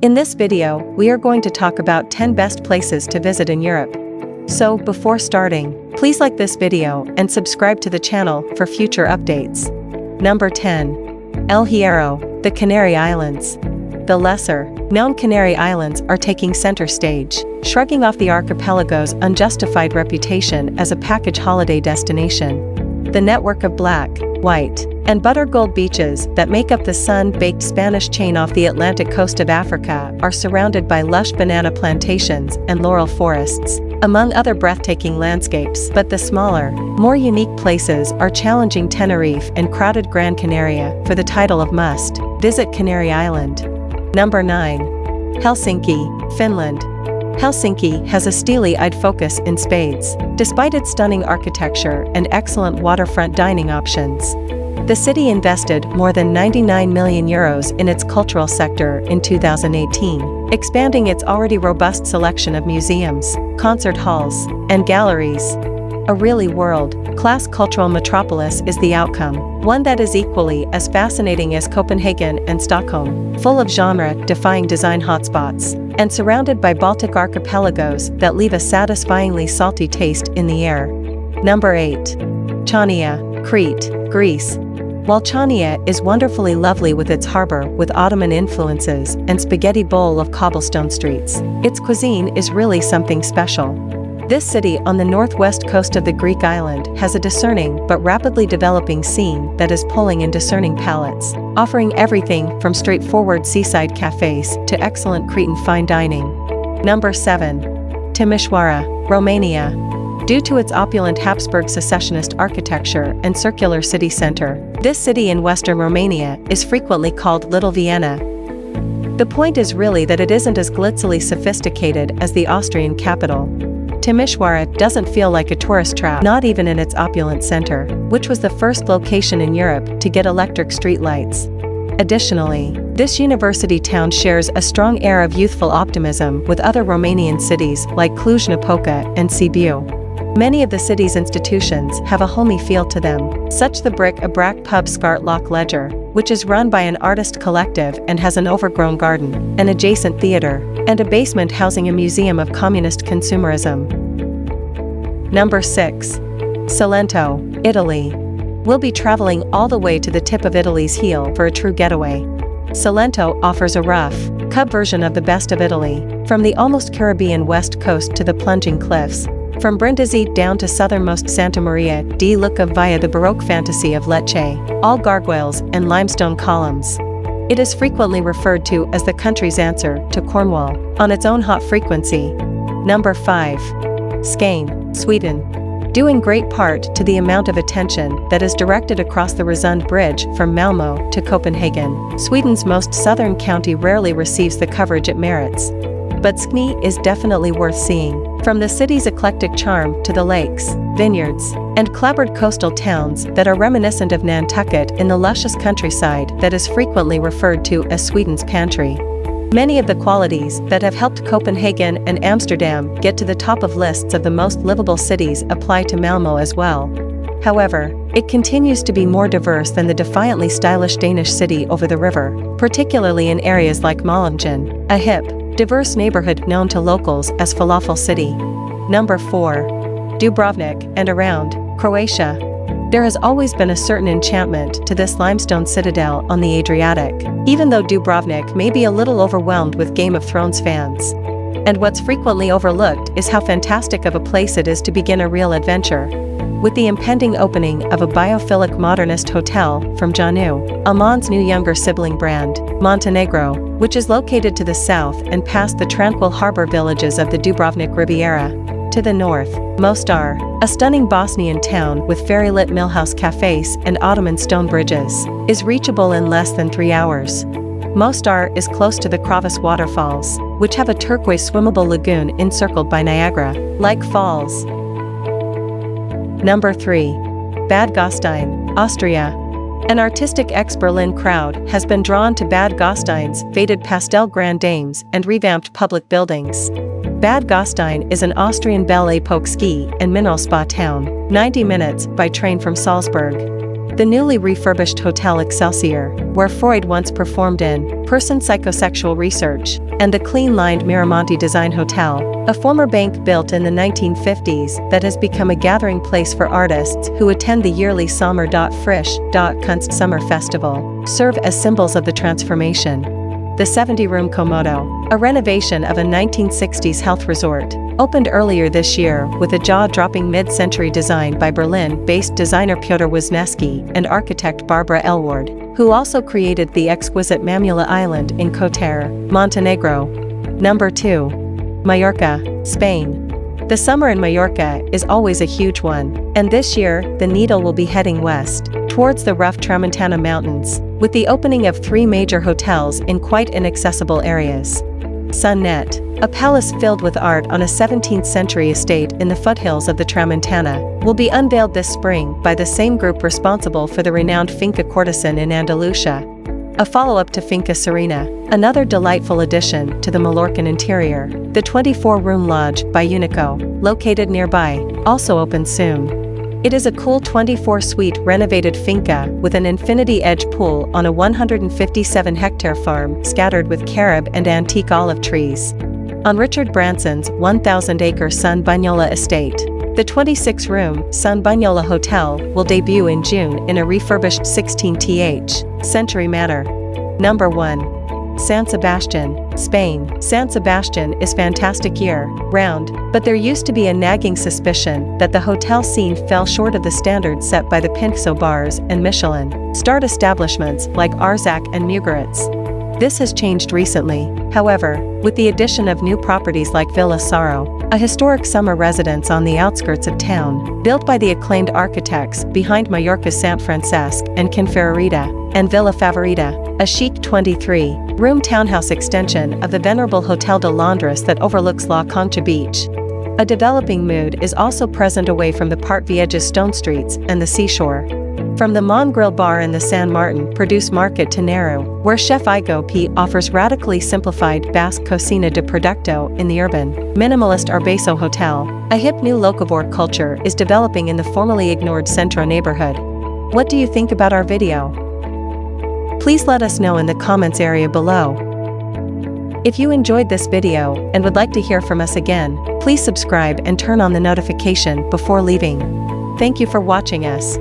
In this video, we are going to talk about 10 best places to visit in Europe. So, before starting, please like this video and subscribe to the channel for future updates. Number 10. El Hierro, the Canary Islands. The lesser-known Canary Islands are taking center stage, shrugging off the archipelago's unjustified reputation as a package holiday destination. The network of black, white, and buttergold beaches that make up the sun-baked Spanish chain off the Atlantic coast of Africa are surrounded by lush banana plantations and laurel forests, among other breathtaking landscapes. But the smaller, more unique places are challenging Tenerife and crowded Gran Canaria for the title of must-visit Canary Island. Number 9. Helsinki, Finland. Helsinki has a steely-eyed focus in spades, despite its stunning architecture and excellent waterfront dining options. The city invested more than €99 million in its cultural sector in 2018, expanding its already robust selection of museums, concert halls, and galleries. A really world-class cultural metropolis is the outcome, one that is equally as fascinating as Copenhagen and Stockholm, full of genre-defying design hotspots, and surrounded by Baltic archipelagos that leave a satisfyingly salty taste in the air. Number 8. Chania, Crete, Greece. While Chania is wonderfully lovely with its harbor with Ottoman influences and spaghetti bowl of cobblestone streets, its cuisine is really something special. This city on the northwest coast of the Greek island has a discerning but rapidly developing scene that is pulling in discerning palates, offering everything from straightforward seaside cafes to excellent Cretan fine dining. Number 7. Timișoara, Romania. Due to its opulent Habsburg secessionist architecture and circular city center, this city in western Romania is frequently called Little Vienna. The point is really that it isn't as glitzily sophisticated as the Austrian capital. Timișoara doesn't feel like a tourist trap, not even in its opulent center, which was the first location in Europe to get electric streetlights. Additionally, this university town shares a strong air of youthful optimism with other Romanian cities like Cluj-Napoca and Sibiu. Many of the city's institutions have a homey feel to them, such the bric-a-brac pub Scart Loch Ledger, which is run by an artist collective and has an overgrown garden, an adjacent theater, and a basement housing a museum of communist consumerism. Number 6. Salento, Italy. We'll be traveling all the way to the tip of Italy's heel for a true getaway. Salento offers a rough, cut version of the best of Italy, from the almost Caribbean west coast to the plunging cliffs, from Brindisi down to southernmost Santa Maria di Lucca via the Baroque fantasy of Lecce, all gargoyles and limestone columns. It is frequently referred to as the country's answer to Cornwall, on its own hot frequency. Number 5. Skane, Sweden. Due in great part to the amount of attention that is directed across the Resund Bridge from Malmö to Copenhagen, Sweden's most southern county rarely receives the coverage it merits. But Skane is definitely worth seeing, from the city's eclectic charm to the lakes, vineyards, and clapboard coastal towns that are reminiscent of Nantucket in the luscious countryside that is frequently referred to as Sweden's pantry. Many of the qualities that have helped Copenhagen and Amsterdam get to the top of lists of the most livable cities apply to Malmö as well. However, it continues to be more diverse than the defiantly stylish Danish city over the river, particularly in areas like Malmingen, a hip, diverse neighborhood known to locals as Falafel City. Number 4. Dubrovnik and around, Croatia. There has always been a certain enchantment to this limestone citadel on the Adriatic, even though Dubrovnik may be a little overwhelmed with Game of Thrones fans. And what's frequently overlooked is how fantastic of a place it is to begin a real adventure. With the impending opening of a biophilic modernist hotel from Janu, Aman's new younger sibling brand, Montenegro, which is located to the south and past the tranquil harbor villages of the Dubrovnik Riviera. To the north, Mostar, a stunning Bosnian town with fairy-lit millhouse cafes and Ottoman stone bridges, is reachable in less than 3 hours. Mostar is close to the Kravas waterfalls, which have a turquoise swimmable lagoon encircled by Niagara-like falls. Number 3. Bad Gastein, Austria. An artistic ex-Berlin crowd has been drawn to Bad Gastein's faded pastel grand dames and revamped public buildings. Bad Gastein is an Austrian Belle Epoque ski and mineral spa town, 90 minutes by train from Salzburg. The newly refurbished Hotel Excelsior, where Freud once performed in person psychosexual research, and the clean-lined Miramonte Design Hotel, a former bank built in the 1950s that has become a gathering place for artists who attend the yearly Sommer.Frisch.Kunst Summer Festival, serve as symbols of the transformation. The 70-room Komodo, a renovation of a 1960s health resort, opened earlier this year with a jaw-dropping mid-century design by Berlin-based designer Piotr Wisniewski and architect Barbara Elward, who also created the exquisite Mamula Island in Kotor, Montenegro. Number 2. Mallorca, Spain. The summer in Mallorca is always a huge one, and this year, the needle will be heading west, towards the rough Tramontana Mountains, with the opening of 3 major hotels in quite inaccessible areas. Sunnet, a palace filled with art on a 17th-century estate in the foothills of the Tramontana, will be unveiled this spring by the same group responsible for the renowned Finca Courtesan in Andalusia. A follow-up to Finca Serena, another delightful addition to the Mallorcan interior, the 24-room lodge by Unico, located nearby, also opens soon. It is a cool 24-suite renovated finca with an infinity-edge pool on a 157-hectare farm scattered with carob and antique olive trees. On Richard Branson's 1,000-acre Sun Bagnola estate, the 26-room Sun Bagnola Hotel will debut in June in a refurbished 16th century manor. Number 1. San Sebastian, Spain. San Sebastian is fantastic year-round, but there used to be a nagging suspicion that the hotel scene fell short of the standards set by the Pinxo bars and Michelin-starred establishments like Arzac and Mugaritz. This has changed recently, however, with the addition of new properties like Villa Saro, a historic summer residence on the outskirts of town, built by the acclaimed architects behind Mallorca's Sant Francesc and Conferrita, and Villa Favorita, a chic 23-room townhouse extension of the venerable Hotel de Londres that overlooks La Concha Beach. A developing mood is also present away from the Part Viejas stone streets and the seashore. From the Mon Grill Bar in the San Martin Produce Market to Naru, where Chef Igo P offers radically simplified Basque Cocina de Producto in the urban, minimalist Arbeso Hotel, a hip new locavore culture is developing in the formerly ignored Centro neighborhood. What do you think about our video? Please let us know in the comments area below. If you enjoyed this video and would like to hear from us again, please subscribe and turn on the notification before leaving. Thank you for watching us.